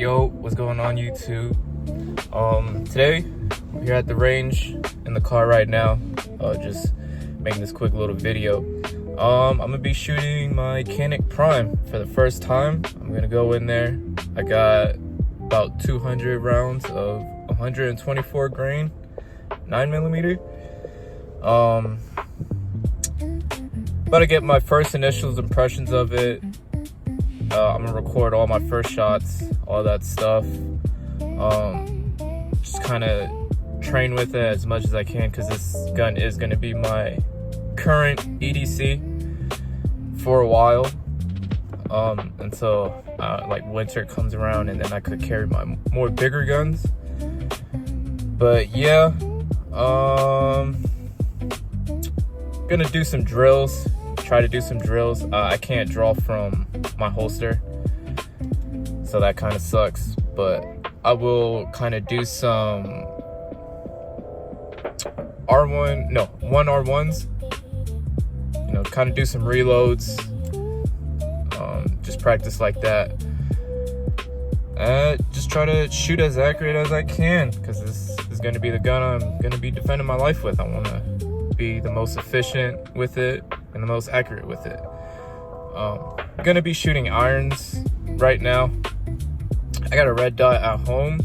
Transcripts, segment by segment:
Yo, what's going on YouTube? Today we're here at the range in the car right now, just making this quick little video. I'm gonna be shooting my Canik Prime for the first time. I'm gonna go in there. I got about 200 rounds of 124 grain 9mm. About to get my first initial impressions of it. I'm gonna record all my first shots, all that stuff. Just kind of train with it as much as I can, because this gun is gonna be my current EDC for a while, until like winter comes around, and then I could carry my more bigger guns. But yeah, gonna do some drills. Try to do some drills. I can't draw from my holster, so that kind of sucks, but I will kind of do some one R1s, you know, kind of do some reloads, just practice like that, just try to shoot as accurate as I can, because this is going to be the gun I'm going to be defending my life with. I want to be the most efficient with it and the most accurate with it. I'm gonna be shooting irons right now. I got a red dot at home,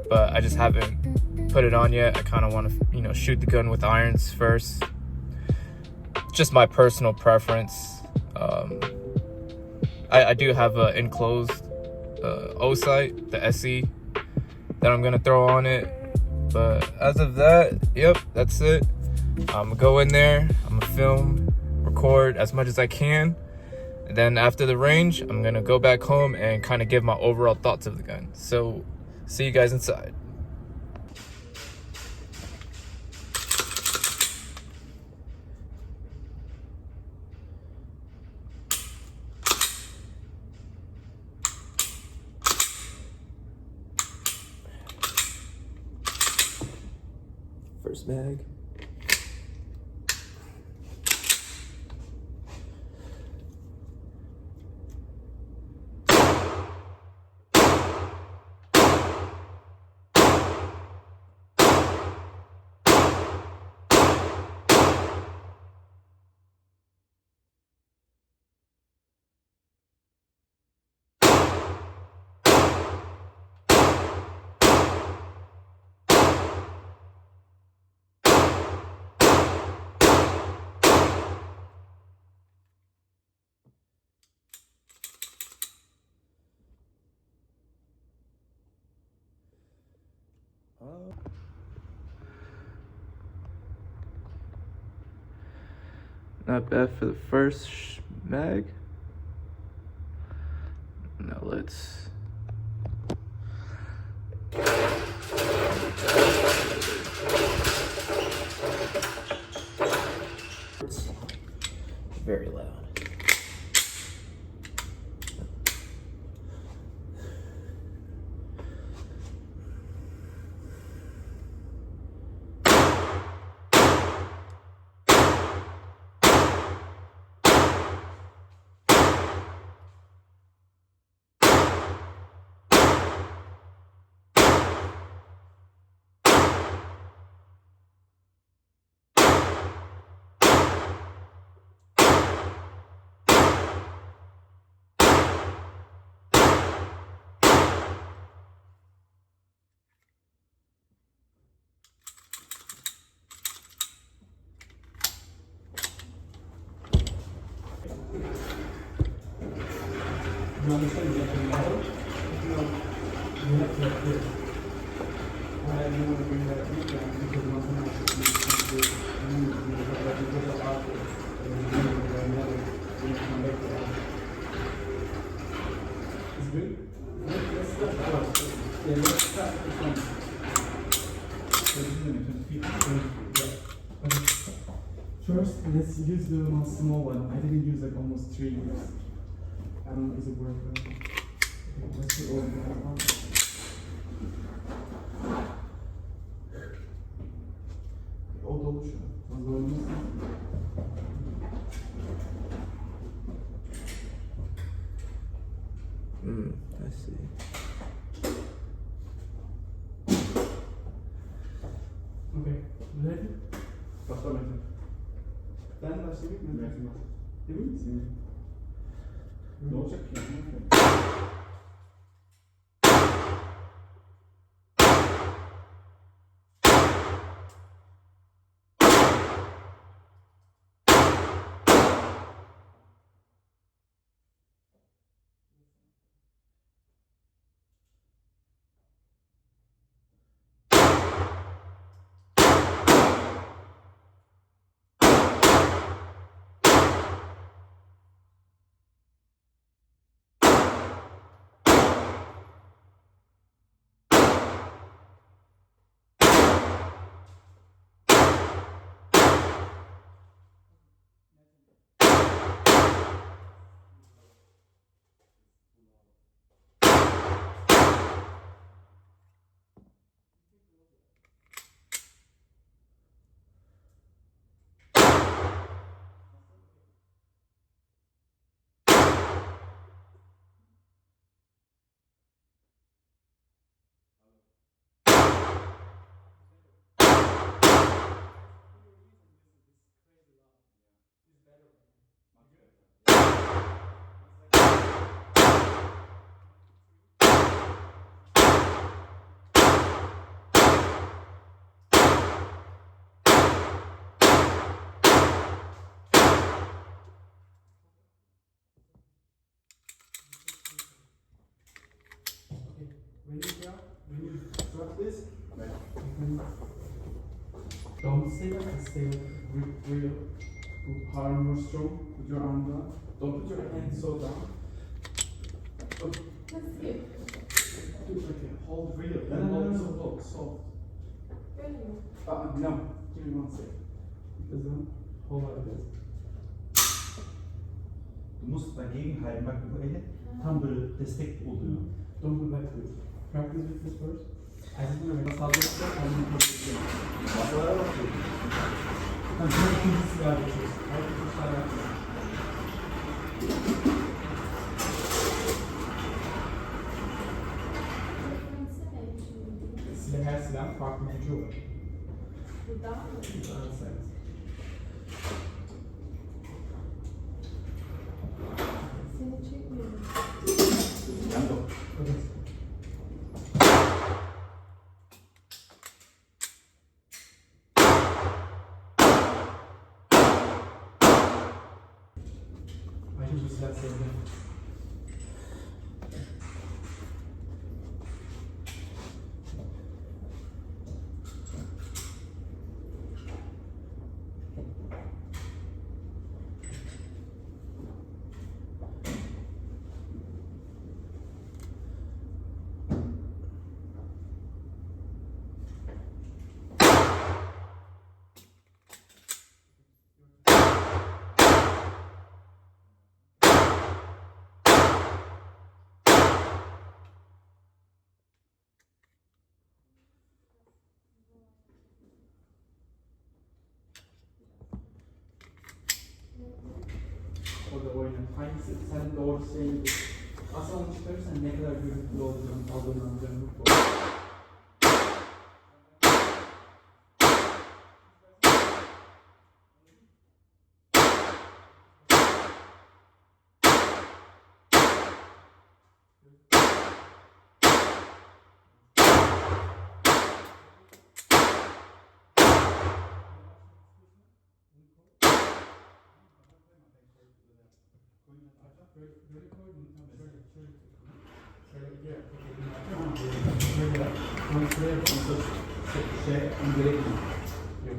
but I just haven't put it on yet. I kind of want to, you know, shoot the gun with irons first. Just my personal preference. I do have an enclosed O sight, the SE, that I'm gonna throw on it. But as of that, yep, that's it. I'm gonna go in there, I'm gonna film, record as much as I can, and then after the range, I'm gonna go back home and kind of give my overall thoughts of the gun. So, see you guys inside. First mag. Not bad for the first mag. Now let's very loud. You understand that the model? No. You have to have this. I don't want to bring that to you guys because nothing else is going to be because out there. And then you go another, and you come back to that. It's good? Let's start first. Yeah, let's start with the front. So this is going to 20 feet. Yeah. Okay. First, let's use the small one. I didn't use like almost 3 years. I don't know, is it worth it? Okay, let's do all that one. O dolu şu an. Fazla olmasın. Let's see. Okay, ready? Başla Metin. Ben başlayayım mı? Metin başla. Emin misin? Ne olacak ki? When you drop this, right, you can don't stay like this, stay like real, hard and more strong with your arm down. Don't put your hand so down. Okay. Let's see. Do it like a hold real. Hold soft. Really? No, give me 1 second. Because then, hold like this. Du musst dagegen halten, bak bu eli tam böyle destek oluyor. Don't do like this. Practice with this first. I just want to make a solid step and then put it in. Masalara bakıyorum. I'm going to use this guy, which is how to push that out. Her silah farklı gücü var. Bu daha mı? Evet. Seni çekmiyorum. Yani o. Evet. Ayrıca bu silah sevdim. Orada oyna. Hangisi sen doğru şeyini bil. Asıl onu çıkarırsan ne kadar gürültülü olacağını, algılanacağını bu. Böyle koydum. Şöyle gidiyor. Şöyle yap. Onu şuraya yapalım. İndirek mi? Yok.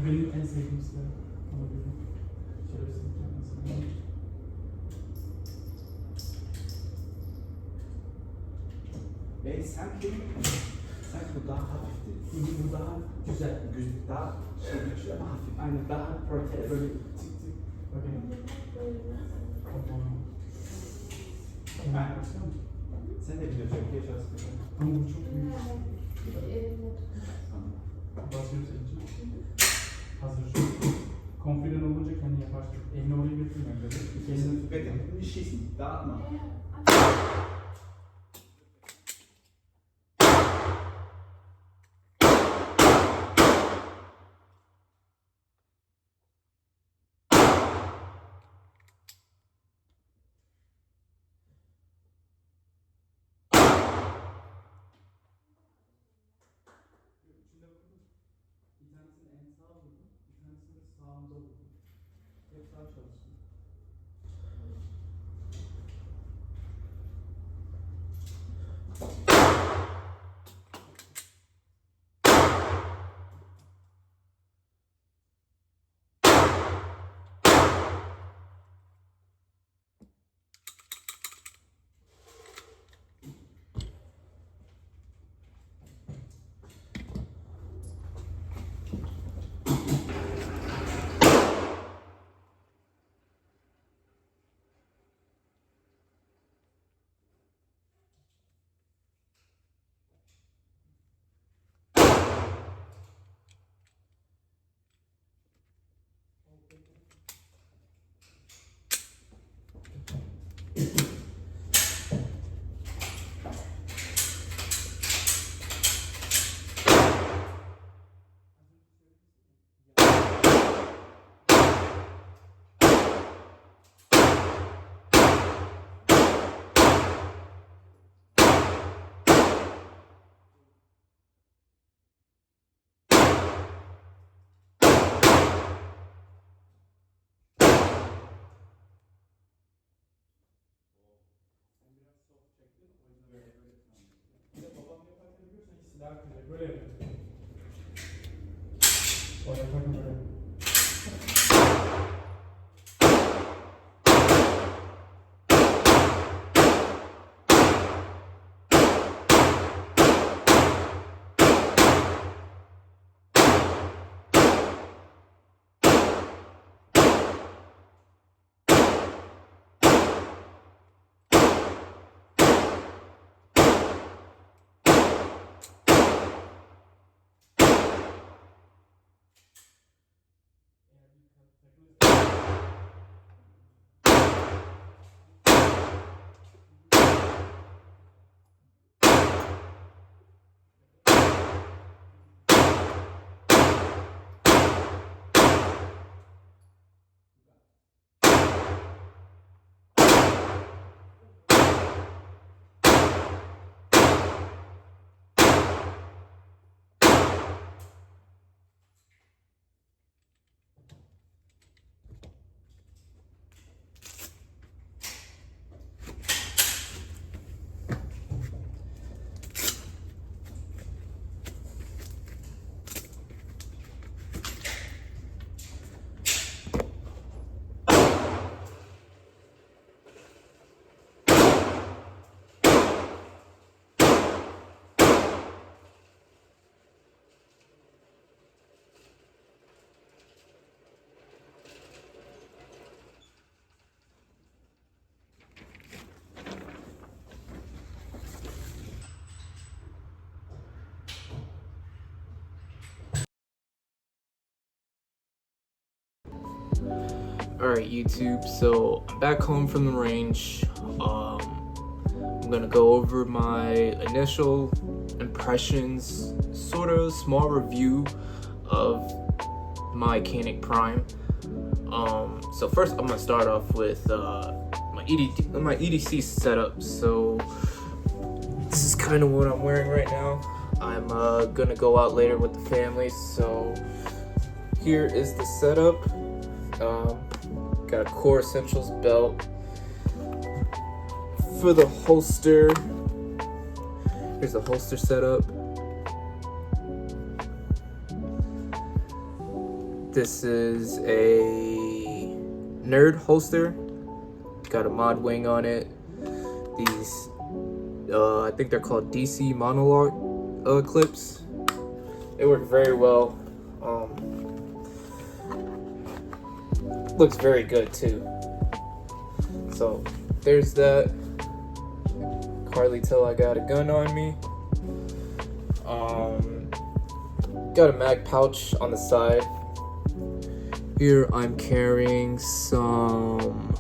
Bu benim en sevdiğim silah. Olabilir. Şöyle bir silah mesela. Sanki bu daha hafifti. Bu daha güzel. Daha güçlü ama hafif. Aynen daha protect. Böyle tık tık. Bakayım. Tamam. Ben baksana. Sen de biliyorsun çok yaşarsın. Ama bu çok büyük. Elimle Basıyoruz elini. Hazır şu. Confident olunca kendi yaparsın. Elini oraya götürme böyle. Kesin bekle. Bir şeysin. Dağıtma. Bir tanesini en sağa vurdum, bir tanesini de sağımda vurdum. Hep sağ çalıştım. Bir de babam yaparken biliyorsan hiç silah kırıyor. Böyle yapıyor. O yaparken böyle yapıyor. Alright, YouTube, so I'm back home from the range. I'm gonna go over my initial impressions, sort of small review of my Canik Prime. So first I'm gonna start off with my EDC setup. So this is kind of what I'm wearing right now. I'm gonna go out later with the family, so here is the setup. Got a Core Essentials belt. For the holster, here's the holster setup. This is a Nerd holster. Got a mod wing on it. These, I think they're called DC monologue clips. They work very well. Looks very good too. So there's that. Hardly tell I got a gun on me. Got a mag pouch on the side. Here I'm carrying some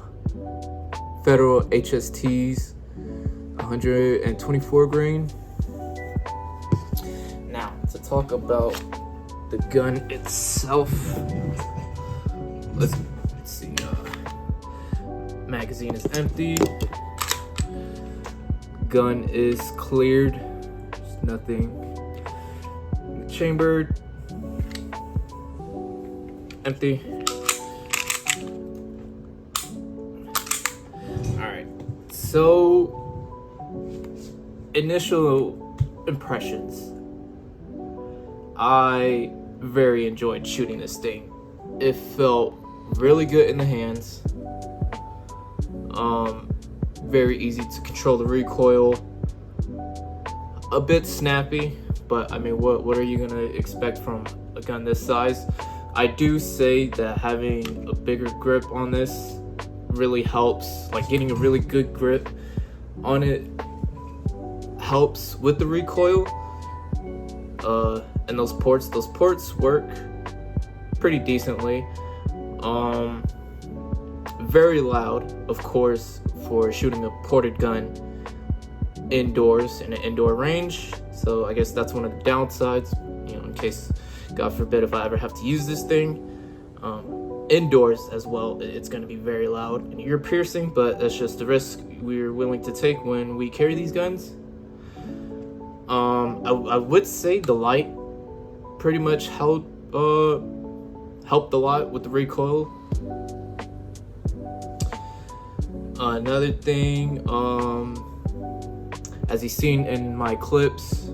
Federal HSTs, 124 grain. Now to talk about the gun itself. Let's see. Magazine is empty. Gun is cleared. There's nothing in the chamber. Empty. Alright. So, initial impressions. I very enjoyed shooting this thing. It felt really good in the hands. Very easy to control the recoil. A bit snappy, but I mean, what are you gonna expect from a gun this size? I do say that having a bigger grip on this really helps. Like getting a really good grip on it helps with the recoil. And those ports work pretty decently. Very loud, of course, for shooting a ported gun indoors in an indoor range. So I guess that's one of the downsides, you know, in case, God forbid, if I ever have to use this thing. Indoors as well, it's going to be very loud and ear piercing, but that's just the risk we're willing to take when we carry these guns. I would say the light pretty much helped a lot with the recoil. Another thing, as you've seen in my clips,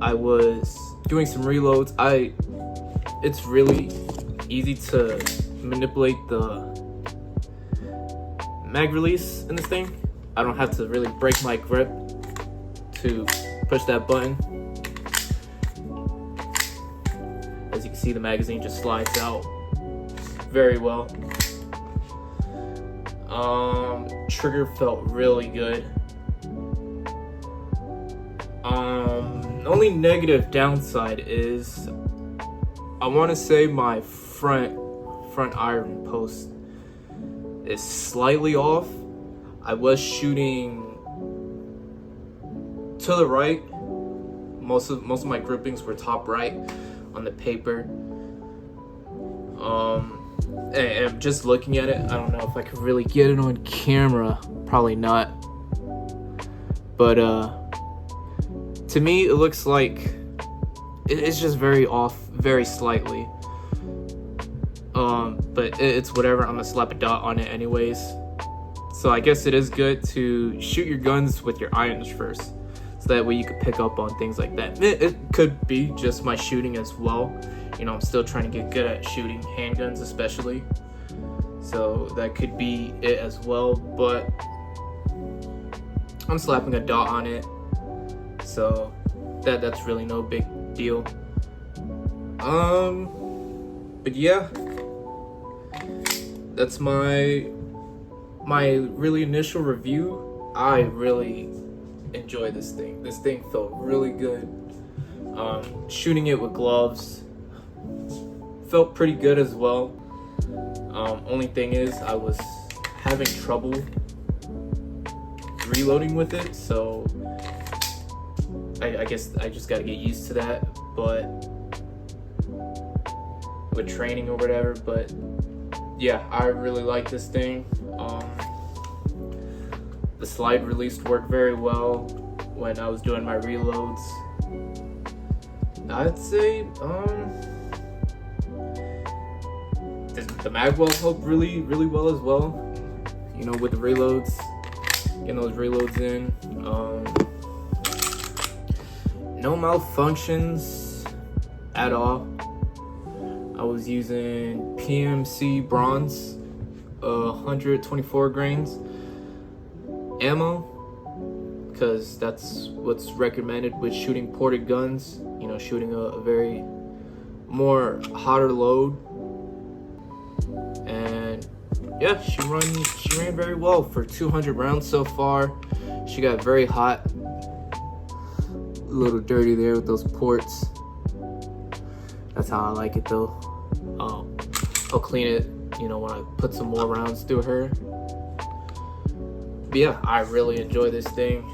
I was doing some reloads. It's really easy to manipulate the mag release in this thing. I don't have to really break my grip to push that button. As you can see, the magazine just slides out very well. Trigger felt really good. The only negative downside is I want to say my front iron post is slightly off. I was shooting to the right. Most of my groupings were top right on the paper. And just looking at it, I don't know if I could really get it on camera. Probably not. But to me, it looks like it's just very off, very slightly. But it's whatever. I'm gonna slap a dot on it anyways. So I guess it is good to shoot your guns with your irons first, so that way you could pick up on things like that. It could be just my shooting as well. You know, I'm still trying to get good at shooting handguns, especially. So that could be it as well. But I'm slapping a dot on it, so that's really no big deal. But yeah, that's my really initial review. I really enjoy this thing. This thing felt really good. Shooting it with gloves felt pretty good as well. Only thing is, I was having trouble reloading with it, so I guess I just gotta get used to that. But with training or whatever. But yeah, I really like this thing. The slide release worked very well when I was doing my reloads. I'd say the magwell helped really well as well, you know, with the reloads, getting those reloads in. No malfunctions at all. I was using PMC bronze, 124 grains ammo, because that's what's recommended with shooting ported guns, you know, shooting a very more hotter load. And yeah, she ran very well for 200 rounds so far. She got very hot, a little dirty there with those ports. That's how I like it though. I'll clean it, you know, when I put some more rounds through her. But yeah, I really enjoy this thing.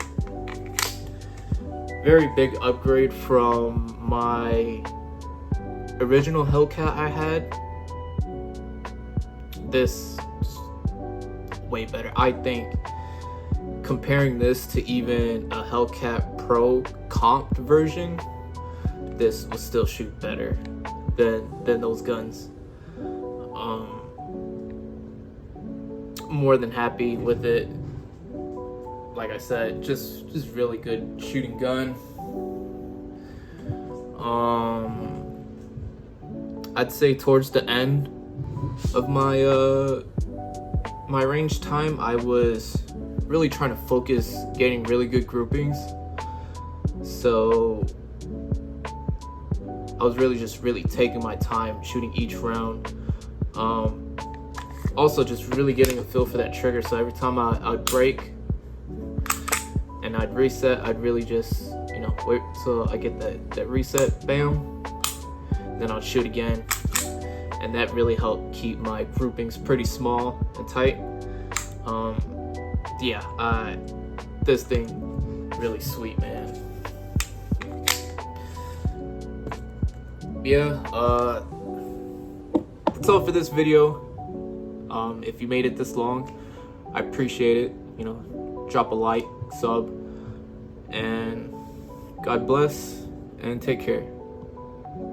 Very big upgrade from my original Hellcat I had. This is way better. I think comparing this to even a Hellcat Pro comped version, this will still shoot better than those guns. More than happy with it. Like I said, just really good shooting gun. I'd say towards the end of my my range time, I was really trying to focus getting really good groupings. So I was really taking my time shooting each round. Also just really getting a feel for that trigger. So every time I'd break and I'd reset, I'd really just, you know, wait till I get that reset, bam, then I'd shoot again. And that really helped keep my groupings pretty small and tight. Yeah, this thing really sweet, man. Yeah, that's all for this video. If you made it this long, I appreciate it. You know, drop a like, sub, and God bless, and take care.